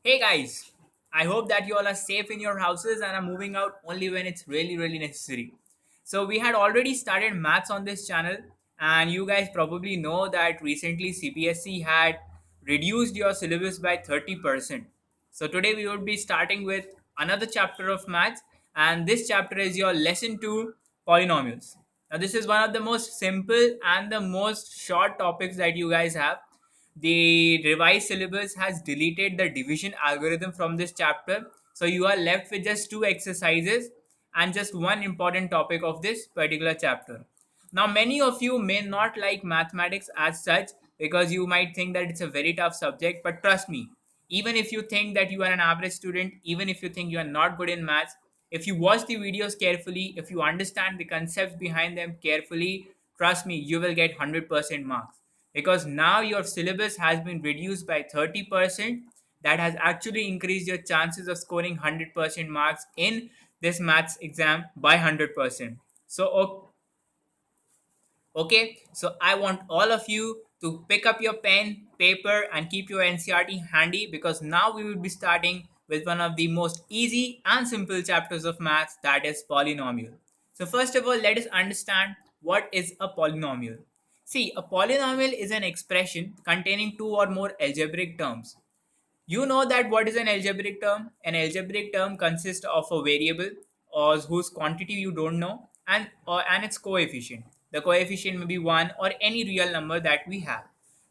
Hey guys, I hope that you all are safe in your houses and are moving out only when it's really necessary. So, we had already started maths on this channel, and you guys probably know that recently CBSE had reduced your syllabus by 30%. So, today we would be starting with another chapter of maths, and this chapter is your lesson 2 polynomials. Now, this is one of the most simple and the most short topics that you guys have. The revised syllabus has deleted the division algorithm from this chapter, so you are left with just two exercises and just one important topic of this particular chapter. Now, many of you may not like mathematics as such because you might think that it's a very tough subject, but trust me, even if you think that you are an average student, even if you think you are not good in maths, if you watch the videos carefully, if you understand the concepts behind them carefully, trust me, you will get 100% marks, because now your syllabus has been reduced by 30%. That has actually increased your chances of scoring 100% marks in this maths exam by 100%. So okay, so I want all of you to pick up your pen, paper, and keep your NCRT handy, because now we will be starting with one of the most easy and simple chapters of maths, that is polynomial. So, first of all, let us understand what is a polynomial. See, a polynomial is an expression containing two or more algebraic terms. You know that what is an algebraic term? An algebraic term consists of a variable or whose quantity you don't know, and its coefficient. The coefficient may be 1 or any real number that we have.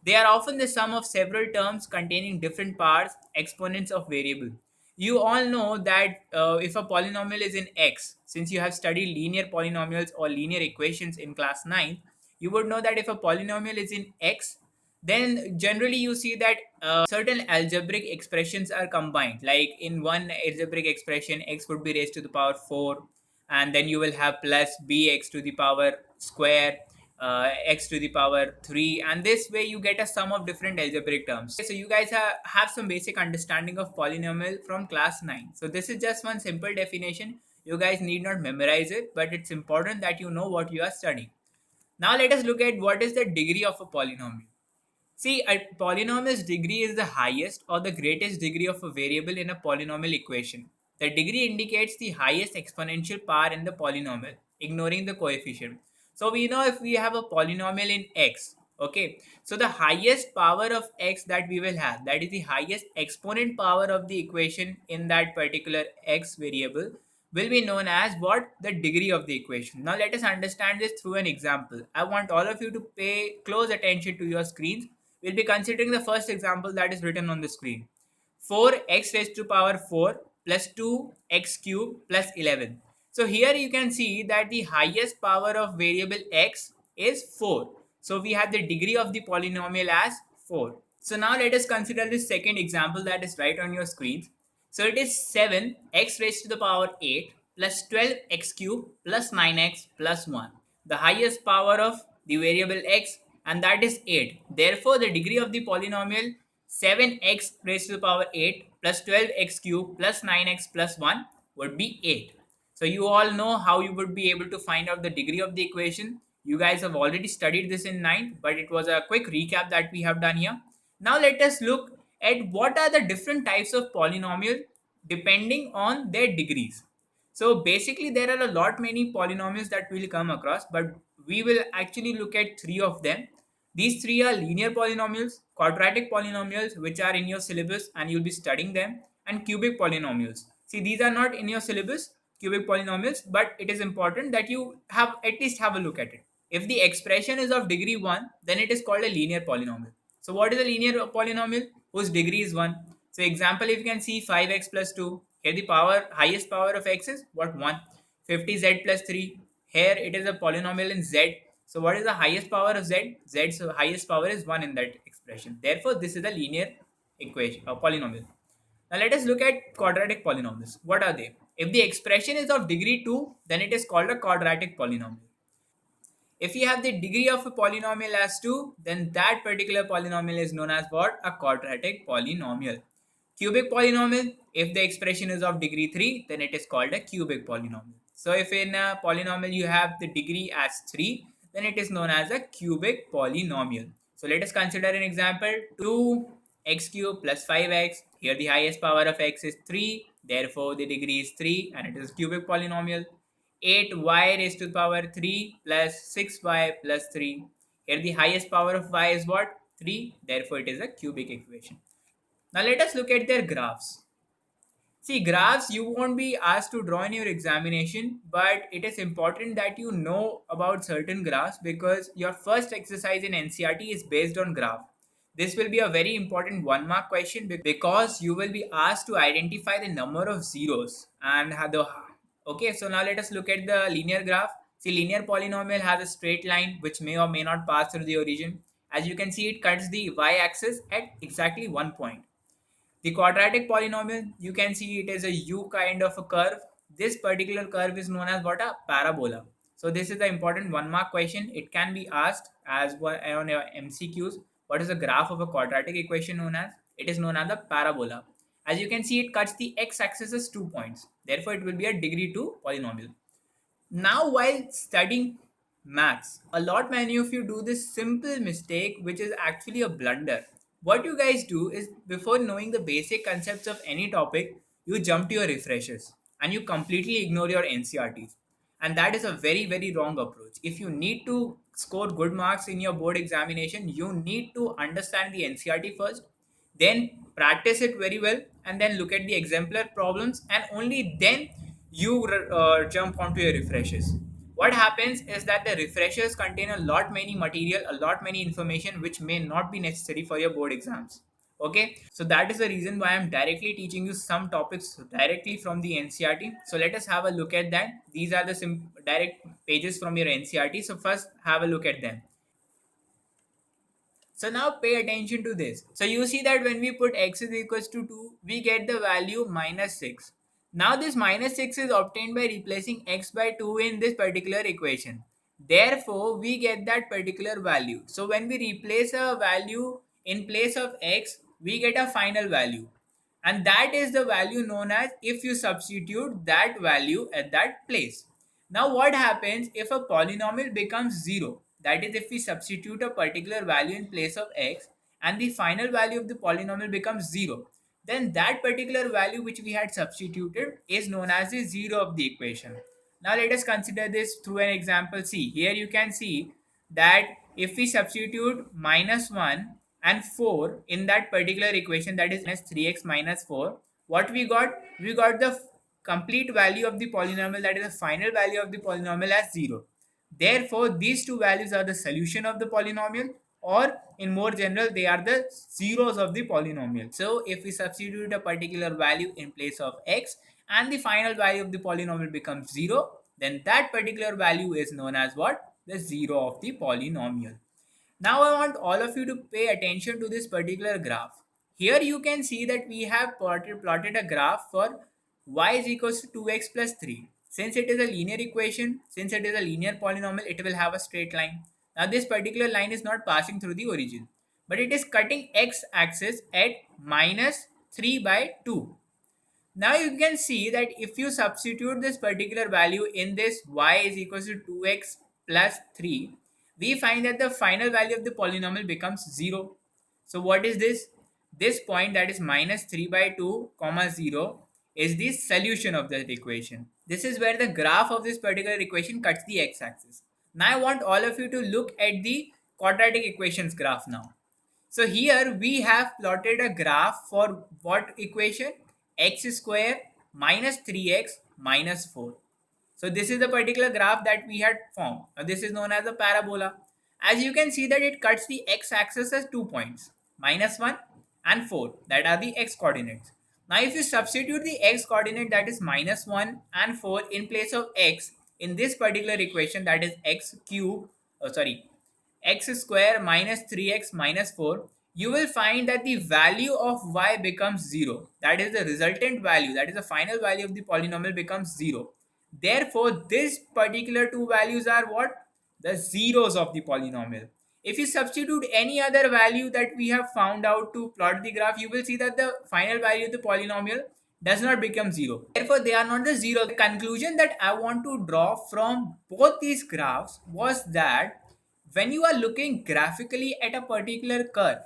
They are often the sum of several terms containing different parts, exponents of variable. You all know that if a polynomial is in x, since you have studied linear polynomials or linear equations in class 9, you would know that if a polynomial is in x, then generally you see that certain algebraic expressions are combined. Like in one algebraic expression, x would be raised to the power 4, and then you will have plus bx to the power square, x to the power 3, and this way you get a sum of different algebraic terms. So you guys have some basic understanding of polynomial from class 9. So this is just one simple definition. You guys need not memorize it, but it's important that you know what you are studying. Now let us look at what is the degree of a polynomial. See, a polynomial's degree is the highest or the greatest degree of a variable in a polynomial equation. The degree indicates the highest exponential power in the polynomial, ignoring the coefficient. So we know if we have a polynomial in x, okay, so the highest power of x that we will have, that is the highest exponent power of the equation in that particular x variable, will be known as what? The degree of the equation. Now let us understand this through an example. I want all of you to pay close attention to your screens. We'll be considering the first example that is written on the screen. 4x raised to power 4 plus 2x cube plus 11. So here you can see that the highest power of variable x is 4. So we have the degree of the polynomial as 4. So now let us consider this second example that is right on your screen. So it is 7x raised to the power 8 plus 12x cube plus 9x plus 1. The highest power of the variable x, and that is 8. Therefore, the degree of the polynomial 7x raised to the power 8 plus 12x cube plus 9x plus 1 would be 8. So you all know how you would be able to find out the degree of the equation. You guys have already studied this in ninth, but it was a quick recap that we have done here. Now let us look at what are the different types of polynomial depending on their degrees. So basically there are a lot many polynomials that we'll come across, but we will actually look at three of them. These three are linear polynomials, quadratic polynomials, which are in your syllabus and you'll be studying them, and cubic polynomials. See, these are not in your syllabus, cubic polynomials, but it is important that you have at least have a look at it. If the expression is of degree 1, then it is called a linear polynomial. So what is a linear polynomial whose degree is 1? So example, if you can see 5x plus 2, here the power highest power of x is what? 1. 50z plus 3, here it is a polynomial in z. So what is the highest power of z? Z's highest power is 1 in that expression. Therefore, this is a linear equation or polynomial. Now let us look at quadratic polynomials. What are they? If the expression is of degree 2, then it is called a quadratic polynomial. If you have the degree of a polynomial as 2, then that particular polynomial is known as what? A quadratic polynomial. Cubic polynomial, if the expression is of degree 3, then it is called a cubic polynomial. So if in a polynomial you have the degree as 3, then it is known as a cubic polynomial. So let us consider an example: 2x cube plus 5x. Here the highest power of x is 3, therefore the degree is 3 and it is a cubic polynomial. 8y raised to the power 3 plus 6y plus 3. Here the highest power of y is what? 3, therefore it is a cubic equation. Now let us look at their graphs. See, graphs you won't be asked to draw in your examination, but it is important that you know about certain graphs because your first exercise in NCRT is based on graph. This will be a very important 1 mark question because you will be asked to identify the number of zeros and have the. Okay, so now let us look at the linear graph. See, linear polynomial has a straight line which may or may not pass through the origin. As you can see, it cuts the y-axis at exactly 1 point. The quadratic polynomial, you can see it is a U kind of a curve. This particular curve is known as what? A parabola. So this is the important 1 mark question. It can be asked as one on your MCQs. What is the graph of a quadratic equation known as? It is known as the parabola. As you can see, it cuts the x-axis as 2 points. Therefore, it will be a degree 2 polynomial. Now, while studying maths, a lot many of you do this simple mistake, which is actually a blunder. What you guys do is before knowing the basic concepts of any topic, you jump to your refreshers and you completely ignore your NCRTs. And that is a very, very wrong approach. If you need to score good marks in your board examination, you need to understand the NCRT first, then practice it very well, and then look at the exemplar problems, and only then you jump onto your refreshers. What happens is that the refreshers contain a lot many material, a lot many information which may not be necessary for your board exams. Okay, so that is the reason why I'm directly teaching you some topics directly from the NCRT. So let us have a look at that. These are the direct pages from your NCRT. So first have a look at them. So now pay attention to this. So you see that when we put x is equals to 2, we get the value minus 6. Now this minus 6 is obtained by replacing x by 2 in this particular equation. Therefore, we get that particular value. So when we replace a value in place of x, we get a final value. And that is the value known as if you substitute that value at that place. Now what happens if a polynomial becomes 0? That is, if we substitute a particular value in place of x and the final value of the polynomial becomes 0, then that particular value which we had substituted is known as the 0 of the equation. Now let us consider this through an example. See, here you can see that if we substitute minus 1 and 4 in that particular equation, that is minus 3x minus 4, what we got? We got the complete value of the polynomial, that is the final value of the polynomial, as 0. Therefore, these two values are the solution of the polynomial, or in more general, they are the zeros of the polynomial. So if we substitute a particular value in place of x and the final value of the polynomial becomes 0, then that particular value is known as what? The 0 of the polynomial. Now I want all of you to pay attention to this particular graph. Here you can see that we have plotted a graph for y is equals to 2x plus 3. Since it is a linear equation, since it is a linear polynomial, it will have a straight line. Now this particular line is not passing through the origin, but it is cutting x-axis at minus 3 by 2. Now you can see that if you substitute this particular value in this y is equals to 2x plus 3, we find that the final value of the polynomial becomes 0. So what is this? This point, that is minus 3 by 2 comma 0, is the solution of that equation. This is where the graph of this particular equation cuts the x-axis. Now I want all of you to look at the quadratic equations graph now. So here we have plotted a graph for what equation? X square minus 3x minus 4. So this is the particular graph that we had formed. Now this is known as a parabola. As you can see that it cuts the x-axis as 2 points, minus 1 and 4, that are the x coordinates. Now if you substitute the x coordinate, that is minus 1 and 4, in place of x in this particular equation, that is x cube, x square minus 3x minus 4, you will find that the value of y becomes 0. That is the resultant value, that is the final value of the polynomial becomes 0. Therefore, this particular two values are what? The zeros of the polynomial. If you substitute any other value that we have found out to plot the graph, you will see that the final value of the polynomial does not become 0. Therefore, they are not the 0. The conclusion that I want to draw from both these graphs was that when you are looking graphically at a particular curve,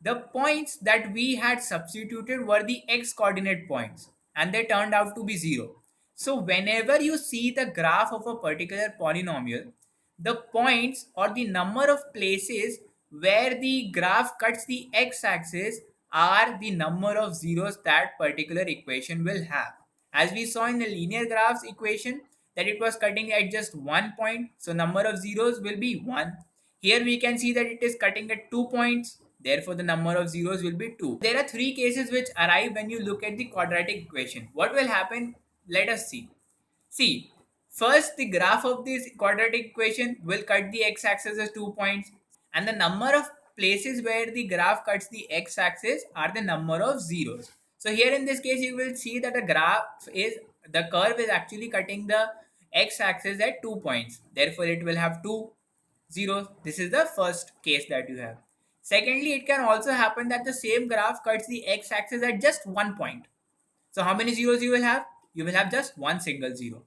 The points that we had substituted were the x coordinate points and they turned out to be 0. So whenever you see the graph of a particular polynomial, the points or the number of places where the graph cuts the x-axis are the number of zeros that particular equation will have. As we saw in the linear graphs equation that it was cutting at just 1 point, so number of zeros will be 1. Here we can see that it is cutting at 2 points, therefore the number of zeros will be 2. There are three cases which arrive when you look at the quadratic equation. What will happen? Let us see. See, first the graph of this quadratic equation will cut the x-axis as 2 points, and the number of places where the graph cuts the x-axis are the number of zeros. So here in this case you will see that the curve is actually cutting the x-axis at 2 points. Therefore it will have 2 zeros. This is the first case that you have. Secondly, it can also happen that the same graph cuts the x-axis at just 1 point. So how many zeros you will have? You will have just one single zero.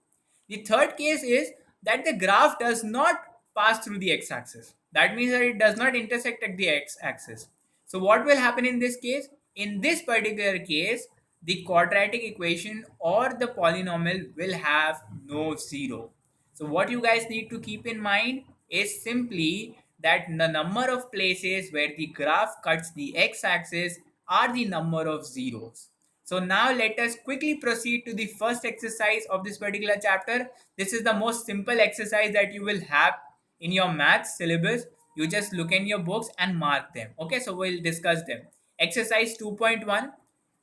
The third case is that the graph does not pass through the x-axis. That means that it does not intersect at the x-axis. So what will happen in this case? In this particular case, the quadratic equation or the polynomial will have no zero. So what you guys need to keep in mind is simply that the number of places where the graph cuts the x-axis are the number of zeros. So now let us quickly proceed to the first exercise of this particular chapter. This is the most simple exercise that you will have in your maths syllabus. You just look in your books and mark them. Okay, so we'll discuss them. Exercise 2.1.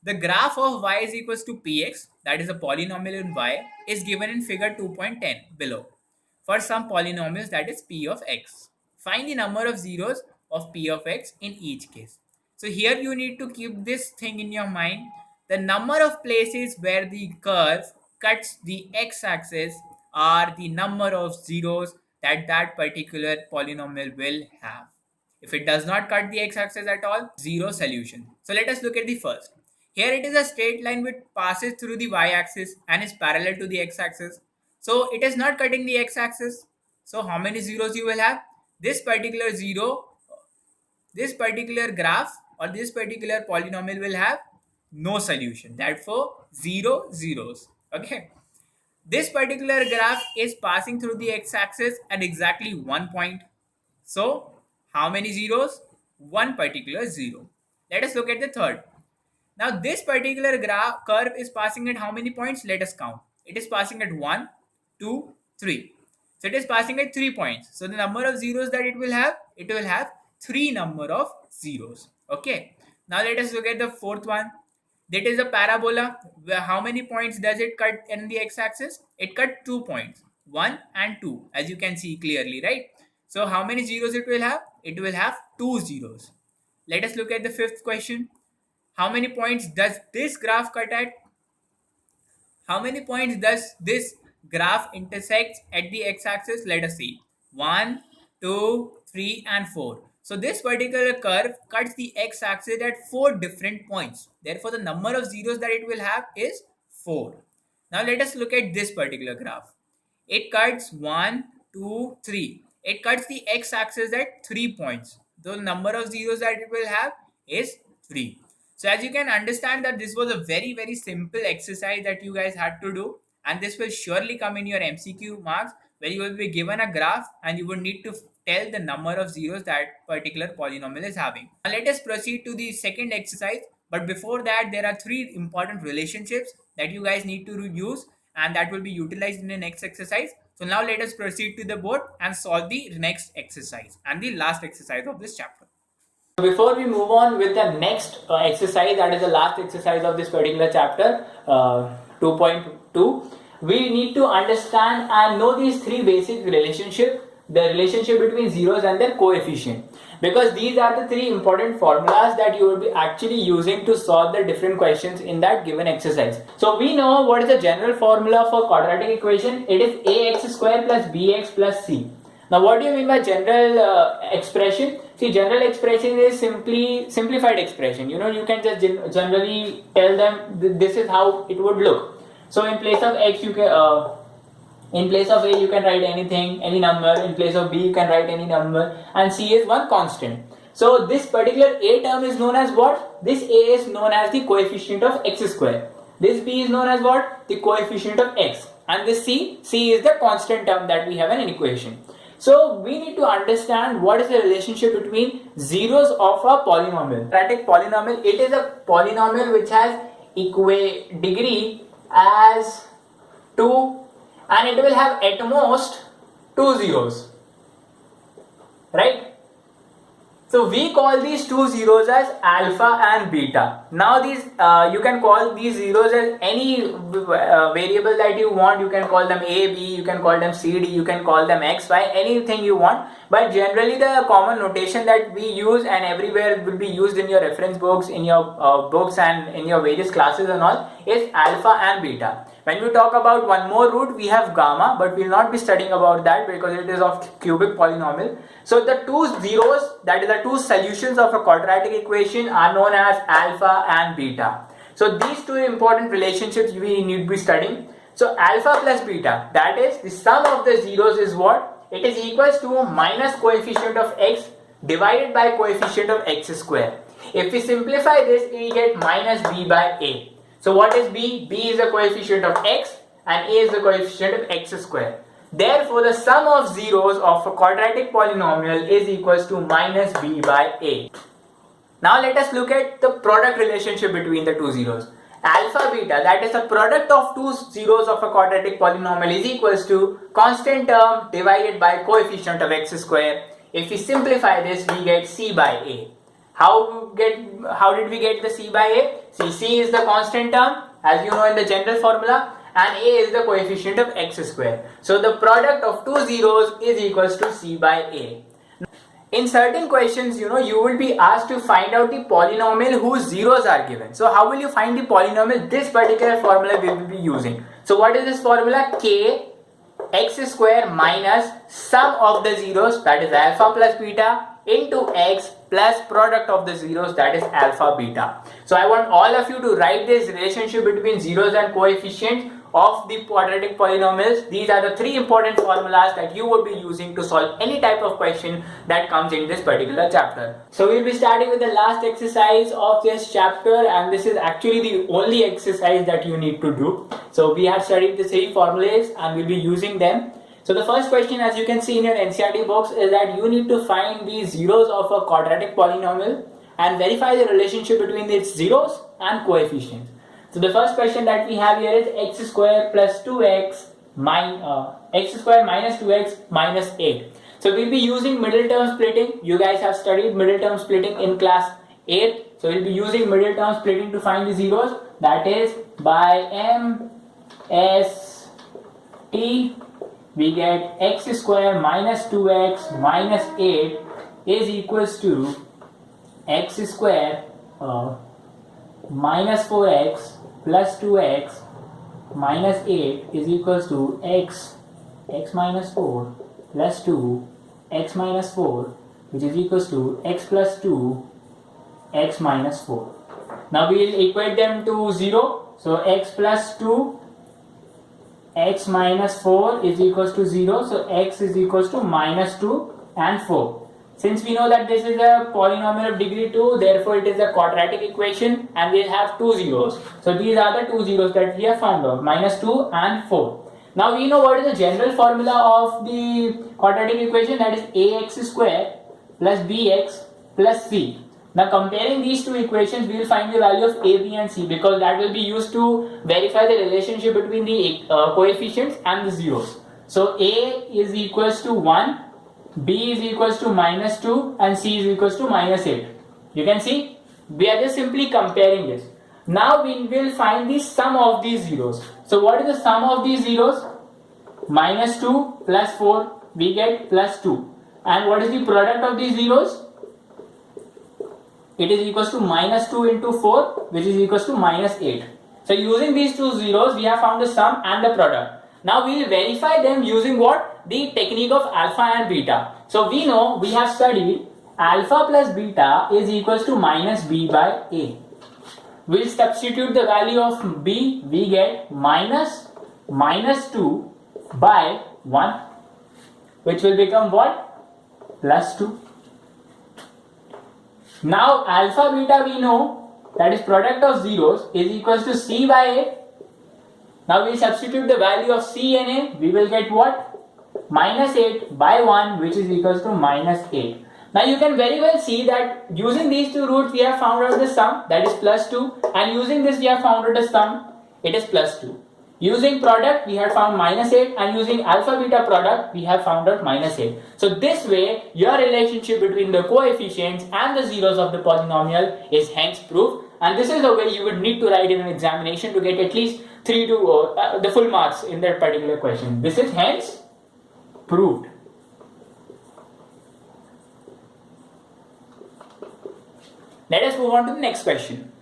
The graph of y is equals to px, that is a polynomial in y, is given in figure 2.10 below. For some polynomials, that is p of x. Find the number of zeros of p of x in each case. So here you need to keep this thing in your mind. The number of places where the curve cuts the x-axis are the number of zeros that that particular polynomial will have. If it does not cut the x-axis at all, zero solution. So let us look at the first. Here it is a straight line which passes through the y-axis and is parallel to the x-axis. So it is not cutting the x-axis. So how many zeros you will have? This particular graph or this particular polynomial will have no solution. Therefore, zero zeros. Okay. This particular graph is passing through the x-axis at exactly 1 point. So, how many zeros? One particular zero. Let us look at the third. Now, this particular curve is passing at how many points? Let us count. It is passing at 1, 2, 3. So, it is passing at 3 points. So, the number of zeros that it will have 3 number of zeros. Okay. Now, let us look at the fourth one. That is a parabola. How many points does it cut in the x-axis? It cut 2 points, 1 and 2, as you can see clearly, right? So how many zeros it will have? It will have 2 zeros. Let us look at the fifth question. How many points does this graph cut at? How many points does this graph intersect at the x-axis? Let us see. 1, 2, 3 and 4. So this particular curve cuts the x-axis at 4 different points. Therefore, the number of zeros that it will have is 4. Now let us look at this particular graph. It cuts 1, 2, 3. It cuts the x-axis at 3 points. The number of zeros that it will have is 3. So as you can understand that this was a very, very simple exercise that you guys had to do. And this will surely come in your MCQ marks where you will be given a graph and you would need to tell the number of zeros that particular polynomial is having. Now let us proceed to the second exercise. But before that, there are 3 important relationships that you guys need to use and that will be utilized in the next exercise. So now let us proceed to the board and solve the next exercise and the last exercise of this chapter. Before we move on with the next exercise, that is the last exercise of this particular chapter, 2.2, we need to understand and know these 3 basic relationships, the relationship between zeros and their coefficient, because these are the 3 important formulas that you will be actually using to solve the different questions in that given exercise. So we know what is the general formula for quadratic equation. It is ax square plus bx plus c. Now what do you mean by general expression? See, general expression is simply simplified expression. You know, you can just generally tell them this is how it would look. So in place of x, you can in place of a you can write anything, any number. In place of b you can write any number, and c is one constant. So this particular a term is known as what? This a is known as the coefficient of x square. This b is known as what? The coefficient of x. And this c is the constant term that we have in an equation. So we need to understand what is the relationship between zeros of a polynomial. Quadratic polynomial, it is a polynomial which has degree as 2 and it will have at most 2 zeros, right? So we call these two zeros as alpha and beta. Now these you can call these zeros as any variable that you want. You can call them a, b, you can call them c, d, you can call them x, y, anything you want. But generally the common notation that we use and everywhere will be used in your reference books, in your books and in your various classes and all is alpha and beta. When we talk about one more root, we have gamma, but we will not be studying about that because it is of cubic polynomial. So the two zeros, that is the two solutions of a quadratic equation, are known as alpha and beta. So these two important relationships we need to be studying. So alpha plus beta, that is the sum of the zeros is what? It is equals to minus coefficient of x divided by coefficient of x square. If we simplify this, we get minus b by a. So what is b? B is the coefficient of x and a is the coefficient of x square. Therefore, the sum of zeros of a quadratic polynomial is equals to minus b by a. Now let us look at the product relationship between the two zeros. Alpha beta, that is the product of two zeros of a quadratic polynomial, is equals to constant term divided by coefficient of x square. If we simplify this, we get c by a. How did we get the c by a? See, c is the constant term as you know in the general formula and a is the coefficient of x square. So the product of two zeros is equals to c by a. In certain questions, you will be asked to find out the polynomial whose zeros are given. So how will you find the polynomial? This particular formula we will be using. So what is this formula? K x square minus sum of the zeros, that is alpha plus beta, into x plus product of the zeros, that is alpha beta. So I want all of you to write this relationship between zeros and coefficients of the quadratic polynomials. These are the three important formulas that you would be using to solve any type of question that comes in this particular chapter. So we'll be starting with the last exercise of this chapter, and this is actually the only exercise that you need to do. So we have studied the three formulas and we'll be using them. So the first question, as you can see in your NCERT box, is that you need to find the zeros of a quadratic polynomial and verify the relationship between its zeros and coefficients. So the first question that we have here is x square plus 2x x square minus 2x minus 8. So we'll be using middle term splitting. You guys have studied middle term splitting in class 8. So we'll be using middle term splitting to find the zeros. That is by MST we get x square minus 2x minus 8 is equals to x square minus 4x plus 2x minus 8 is equals to x minus 4 plus 2 x minus 4, which is equals to x plus 2 x minus 4. Now we will equate them to 0. So x plus 2 x minus 4 is equals to 0. So x is equals to minus 2 and 4. Since we know that this is a polynomial of degree 2, therefore it is a quadratic equation and we have two zeros. So these are the two zeros that we have found out, minus 2 and 4. Now we know what is the general formula of the quadratic equation, that is ax square plus bx plus c. Now comparing these two equations, we will find the value of a, b and c because that will be used to verify the relationship between the coefficients and the zeros. So a is equals to 1, b is equals to minus 2 and c is equals to minus 8. You can see we are just simply comparing this. Now we will find the sum of these zeros. So what is the sum of these zeros? Minus 2 plus 4 we get plus 2. And what is the product of these zeros? It is equals to minus 2 into 4, which is equals to minus 8. So using these two zeros we have found the sum and the product. Now we will verify them using what? The technique of alpha and beta. So we know, we have studied alpha plus beta is equals to minus b by a. We'll substitute the value of b, we get minus 2 by 1, which will become what? Plus 2. Now alpha beta we know, that is product of zeros, is equals to C by A. Now we substitute the value of C and A, we will get what? Minus 8 by 1, which is equals to minus 8. Now you can very well see that using these two roots we have found out the sum, that is plus 2, and using this we have found out the sum, it is plus 2. Using product we have found minus 8, and using alpha beta product we have found out minus 8. So this way your relationship between the coefficients and the zeros of the polynomial is hence proved, and this is the way you would need to write in an examination to get at least 3 to the full marks in that particular question. This is hence proved. Let us move on to the next question.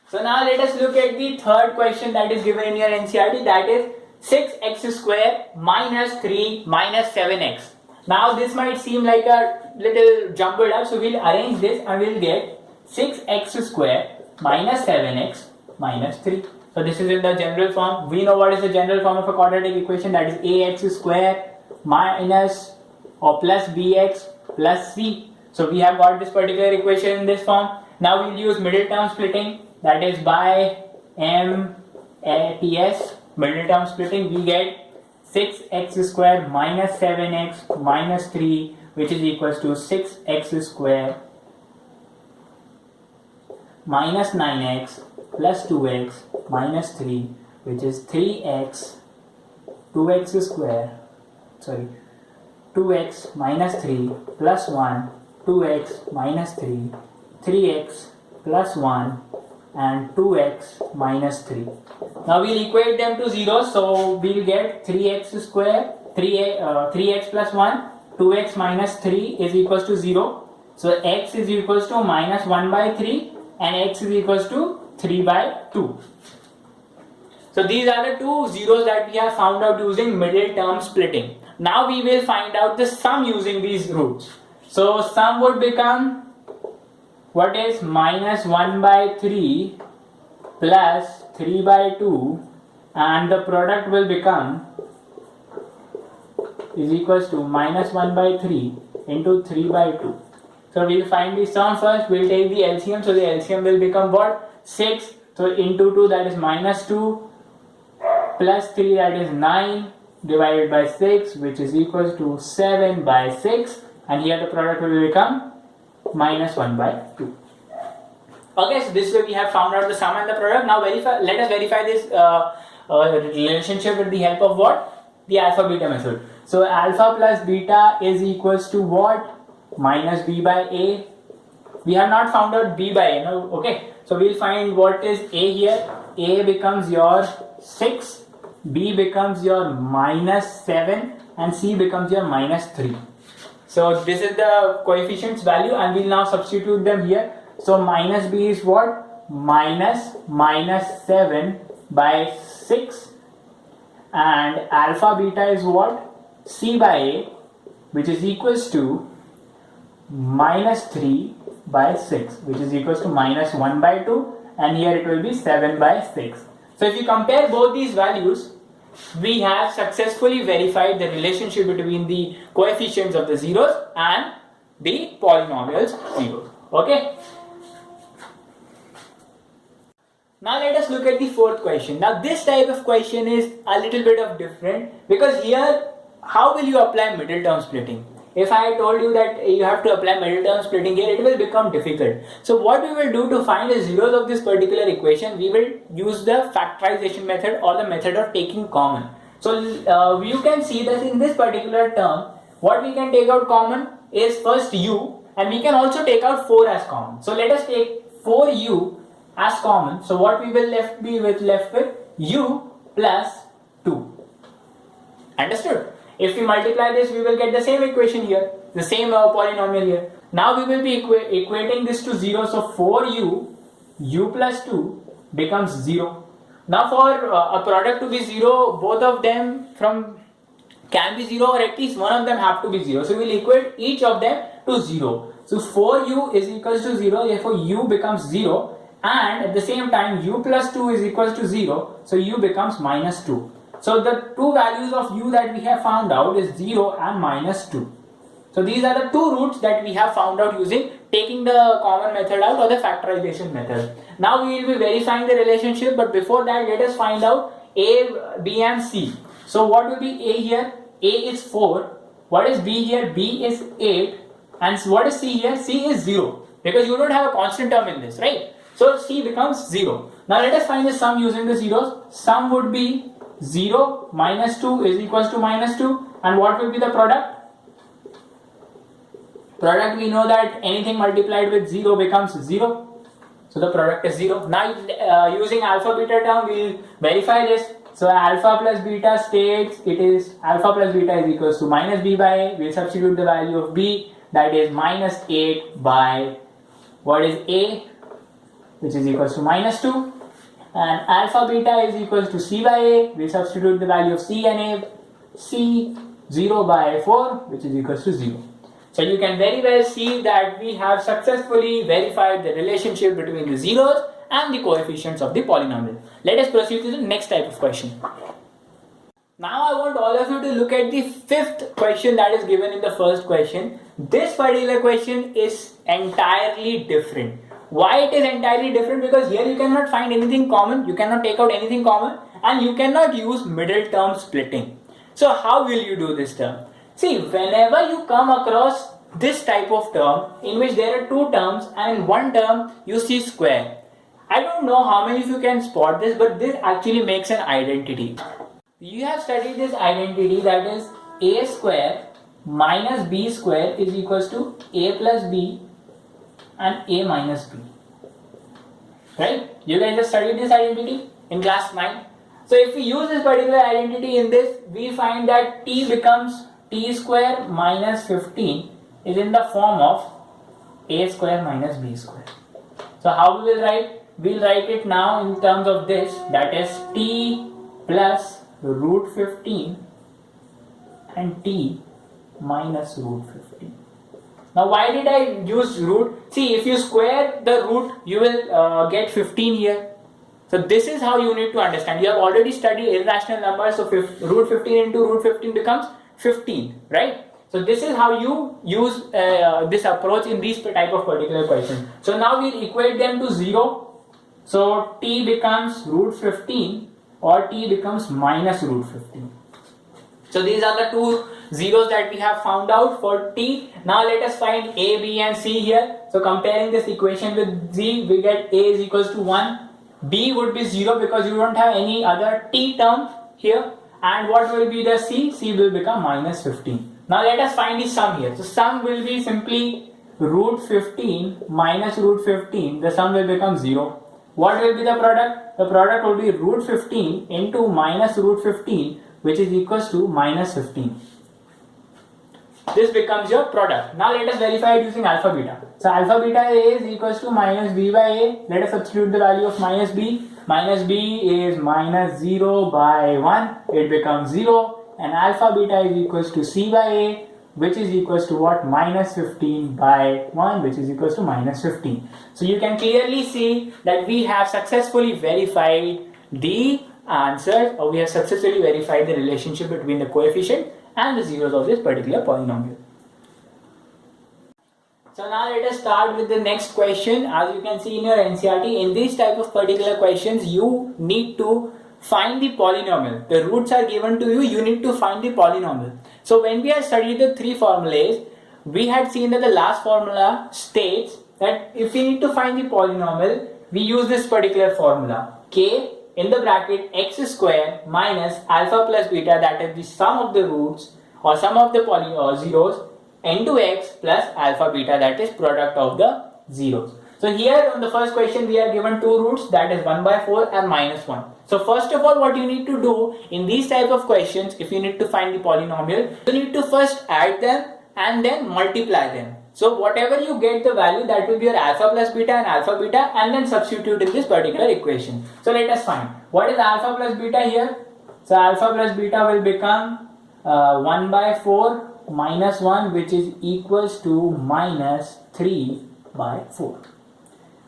So now let us look at the third question that is given in your NCERT, that is 6x square minus 3 minus 7x. Now this might seem like a little jumbled up, so we'll arrange this and we'll get 6x square minus 7x minus 3. So this is in the general form. We know what is the general form of a quadratic equation, that is ax square minus or plus bx plus c. So we have got this particular equation in this form. Now we'll use middle term splitting, that is by MATS, middle term splitting, we get 6x square minus 7x minus 3, which is equals to 6x square minus 9x plus 2x minus 3, which is 3x 2x square, 2x minus 3 plus 1, 2x minus 3, 3x plus 1 and 2x minus 3. Now we'll equate them to 0, so we'll get 3x square, 3x plus 1, 2x minus 3 is equals to 0. So x is equals to minus 1 by 3 and x is equals to 3 by 2. So these are the two zeros that we have found out using middle term splitting. Now we will find out the sum using these roots. So sum would become, what is minus 1 by 3 plus 3 by 2, and the product will become is equals to minus 1 by 3 into 3 by 2. So we'll find the sum first, we'll take the LCM, so the LCM will become what? 6, so into 2, that is minus 2, plus 3, that is 9, divided by 6, which is equals to 7 by 6, and here the product will become minus 1 by 2. Okay, so this way we have found out the sum and the product. Now let us verify this relationship with the help of what? The alpha beta method. So alpha plus beta is equals to what? Minus b by a. We have not found out b by a, no? Okay, so we'll find what is a here. A becomes your 6, b becomes your minus 7 and c becomes your minus 3. So this is the coefficients value and we'll now substitute them here. So minus b is what? Minus 7 by 6, and alpha beta is what? C by a, which is equals to minus 3 by 6, which is equals to minus 1 by 2, and here it will be 7 by 6. So if you compare both these values, we have successfully verified the relationship between the coefficients of the zeros and the polynomials zeros. Okay. Now let us look at the fourth question. Now this type of question is a little bit of different, because here how will you apply middle term splitting? If I told you that you have to apply middle term splitting here, it will become difficult. So what we will do to find the zeros of this particular equation, we will use the factorization method or the method of taking common. So you can see that in this particular term, what we can take out common is first u, and we can also take out 4 as common. So let us take 4u as common. So what we will left with u plus 2. Understood? If we multiply this, we will get the same equation here, the same polynomial here. Now we will be equating this to 0. So 4u, u plus 2 becomes 0. Now for a product to be 0, both of them can be 0, or at least one of them have to be 0. So we will equate each of them to 0. So 4u is equals to 0, therefore u becomes 0, and at the same time u plus 2 is equals to 0, so u becomes minus 2. So the two values of u that we have found out is 0 and minus 2. So these are the two roots that we have found out using taking the common method out or the factorization method. Now we will be verifying the relationship, but before that let us find out A, B and C. So what will be A here? A is 4. What is B here? B is 8. And what is C here? C is 0. Because you don't have a constant term in this, right? So C becomes 0. Now let us find the sum using the zeros. Sum would be 0 minus 2 is equals to minus 2. And what will be the product? Product, we know that anything multiplied with 0 becomes 0. So the product is 0. Now using alpha beta term, we will verify this. So alpha plus beta states it is alpha plus beta is equals to minus b by a. We will substitute the value of b, that is minus 8 by what is a, which is equals to minus 2. And alpha beta is equals to c by a. We substitute the value of c and a, c 0 by 4, which is equals to 0. So you can very well see that we have successfully verified the relationship between the zeros and the coefficients of the polynomial. Let us proceed to the next type of question. Now I want all of you to look at the fifth question that is given in the first question. This particular question is entirely different. Why it is entirely different? Because here you cannot find anything common, you cannot take out anything common, and you cannot use middle term splitting. So how will you do this term? See, whenever you come across this type of term in which there are two terms and in one term you see square, I don't know how many of you can spot this, but this actually makes an identity. You have studied this identity, that is a square minus b square is equals to a plus b and a minus b. Right? You guys just studied this identity in class 9. So if we use this particular identity in this, we find that t becomes t square minus 15 is in the form of a square minus b square. So how we will write? We will write it now in terms of this, that is t plus root 15 and t minus root 15. Now why did I use root? See, if you square the root, you will get 15 here. So this is how you need to understand. You have already studied irrational numbers, so root 15 into root 15 becomes 15, right? So this is how you use this approach in these type of particular questions. So now we'll equate them to 0. So t becomes root 15 or t becomes minus root 15. So these are the two zeros that we have found out for t. Now let us find a, b and c here. So comparing this equation with z, we get a is equals to 1. B would be 0 because you don't have any other t term here. And what will be the c? C will become minus 15. Now let us find the sum here. So sum will be simply root 15 minus root 15. The sum will become 0. What will be the product? The product will be root 15 into minus root 15, which is equals to minus 15. This becomes your product. Now let us verify it using alpha beta. So alpha beta A is equals to minus b by a. Let us substitute the value of minus b. Minus b is minus 0 by 1. It becomes 0. And alpha beta is equals to c by a, which is equals to what? Minus 15 by 1, which is equals to minus 15. So you can clearly see that we have successfully verified the answer, or we have successfully verified the relationship between the coefficient and the zeros of this particular polynomial. So now let us start with the next question. As you can see in your NCERT, in these type of particular questions, you need to find the polynomial. The roots are given to you, you need to find the polynomial. So when we have studied the three formulas, we had seen that the last formula states that if we need to find the polynomial, we use this particular formula, k in the bracket x square minus alpha plus beta, that is the sum of the roots or sum of the zeros, into x plus alpha beta, that is product of the zeros. So here on the first question we are given two roots, that is 1 by 4 and minus 1. So first of all, what you need to do in these type of questions, if you need to find the polynomial, you need to first add them and then multiply them. So whatever you get the value, that will be your alpha plus beta and then substitute in this particular equation. So let us find what is alpha plus beta here. So alpha plus beta will become 1 by 4 minus 1, which is equals to minus 3 by 4.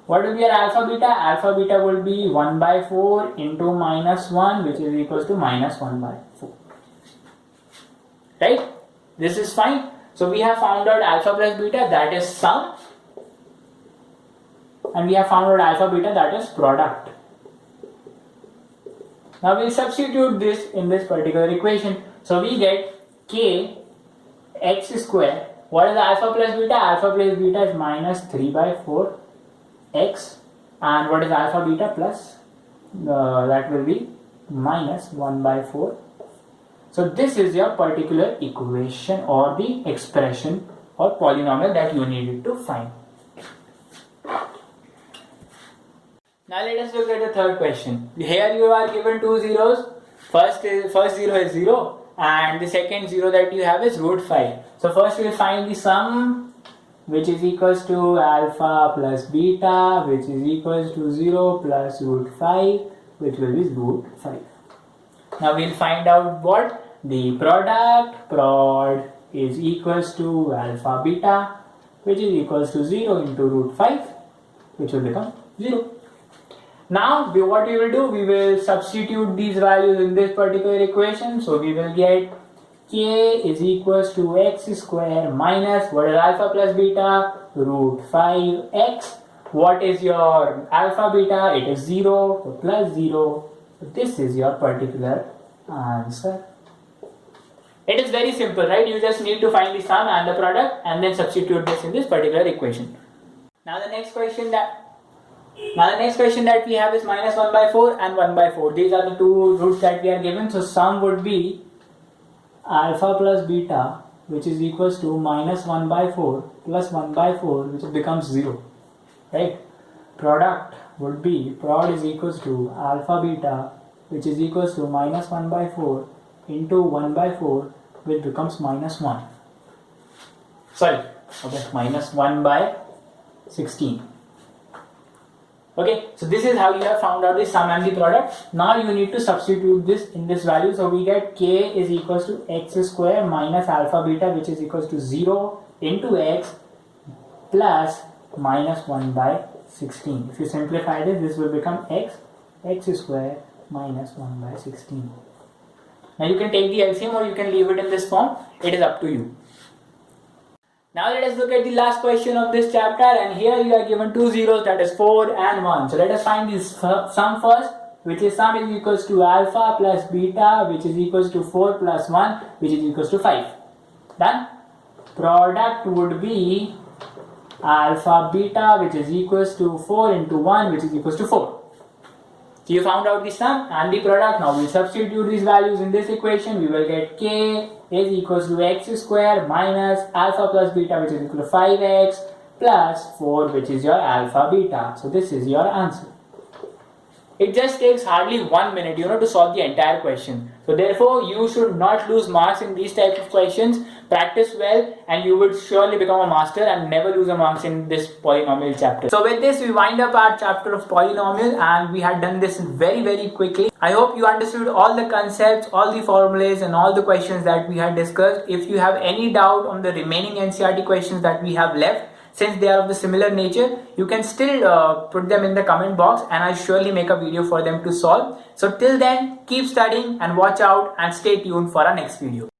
What will be your alpha beta? Alpha beta will be 1 by 4 into minus 1, which is equals to minus 1 by 4. Right? This is fine. So we have found out alpha plus beta, that is sum, and we have found out alpha beta, that is product. Now we'll substitute this in this particular equation. So we get k x square. What is alpha plus beta? Alpha plus beta is minus 3 by 4 x, and what is alpha beta plus? That will be minus 1 by 4. So this is your particular equation or the expression or polynomial that you needed to find. Now let us look at the third question. Here you are given two zeros. First zero is 0 and the second 0 that you have is root 5. So first we will find the sum, which is equals to alpha plus beta, which is equals to 0 plus root 5, which will be root 5. Now we will find out what the product. Prod is equals to alpha beta, which is equals to 0 into root 5, which will become 0. Now what we will do, we will substitute these values in this particular equation. So we will get k is equals to x square minus, what is alpha plus beta? Root 5x. What is your alpha beta? It is 0, so plus 0. So this is your particular answer. It is very simple, right? You just need to find the sum and the product and then substitute this in this particular equation. Now the next question that we have is minus 1 by 4 and 1 by 4. These are the two roots that we are given. So sum would be alpha plus beta, which is equals to minus 1 by 4 plus 1 by 4, which becomes 0. Right? Product would be prod is equals to alpha beta, which is equals to minus 1 by 4 into 1 by 4, which becomes minus 1. Minus 1 by 16. Okay, so this is how you have found out the sum and the product. Now you need to substitute this in this value. So we get k is equals to x square minus alpha beta, which is equals to 0 into x plus minus 1 by 16. If you simplify this will become x square minus 1 by 16. Now you can take the LCM or you can leave it in this form. It is up to you. Now let us look at the last question of this chapter, and here you are given two zeros, that is 4 and 1. So let us find this sum first, which is sum is equals to alpha plus beta, which is equals to 4 plus 1, which is equals to 5. Done? Product would be alpha beta, which is equals to 4 into 1, which is equals to 4. So you found out the sum and the product. Now we substitute these values in this equation. We will get k is equals to x square minus alpha plus beta, which is equal to 5x plus 4, which is your alpha beta. So this is your answer. It just takes hardly 1 minute, to solve the entire question. So therefore, you should not lose marks in these types of questions. Practice well and you would surely become a master and never lose a marks in this polynomial chapter. So with this, we wind up our chapter of polynomial, and we had done this very, very quickly. I hope you understood all the concepts, all the formulas and all the questions that we had discussed. If you have any doubt on the remaining NCERT questions that we have left, since they are of the similar nature, you can still put them in the comment box and I'll surely make a video for them to solve. So till then, keep studying and watch out and stay tuned for our next video.